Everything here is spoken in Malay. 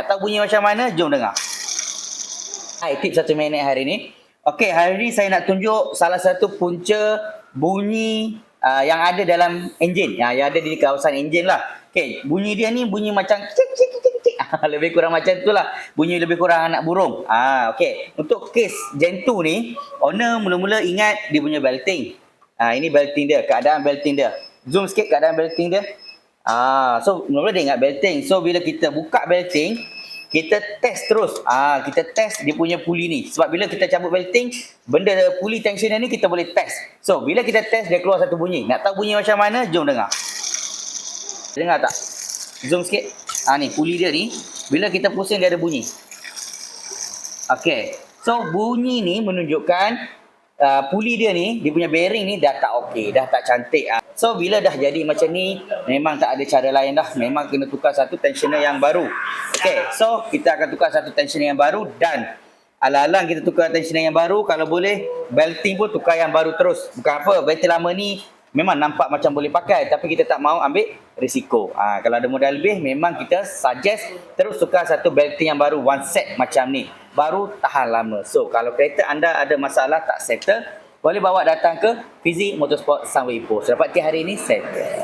Tak tahu bunyi macam mana? Jom dengar. Hai, tips 1 minit hari ni. Okey, hari ni saya nak tunjuk salah satu punca bunyi yang ada dalam enjin. Yang ada di kawasan enjin lah. Okey, bunyi dia ni bunyi macam cik cik cik cik. Lebih kurang macam itulah. Bunyi lebih kurang anak burung. Okey, untuk kes Gen 2 ni, owner mula-mula ingat dia punya belting. Ini belting dia, keadaan belting dia. Zoom sikit keadaan belting dia. So mula-mula dia ingat belting. So bila kita buka belting, kita test terus. Kita test dia punya puli ni. Sebab bila kita cabut belting, benda puli tensioner ni kita boleh test. So bila kita test, dia keluar satu bunyi. Nak tahu bunyi macam mana? Jom dengar. Dengar tak? Zoom sikit. Ni puli dia ni, bila kita pusing dia ada bunyi. Okey. So bunyi ni menunjukkan puli dia ni, dia punya bearing ni dah tak okey, dah tak cantik. So bila dah jadi macam ni, memang tak ada cara lain dah. Memang kena tukar satu tensioner yang baru. Okey, so kita akan tukar satu tensioner yang baru dan alang-alang kita tukar tensioner yang baru, kalau boleh belting pun tukar yang baru terus. Bukan apa, belting lama ni memang nampak macam boleh pakai, tapi kita tak mahu ambil risiko. Kalau ada modal lebih, memang kita suggest terus tukar satu belting yang baru, one set macam ni. Baru tahan lama. So, kalau kereta anda ada masalah tak settle, boleh bawa datang ke Fizik Motorsport Sunway Ipoh. So, dapat hari ini settle.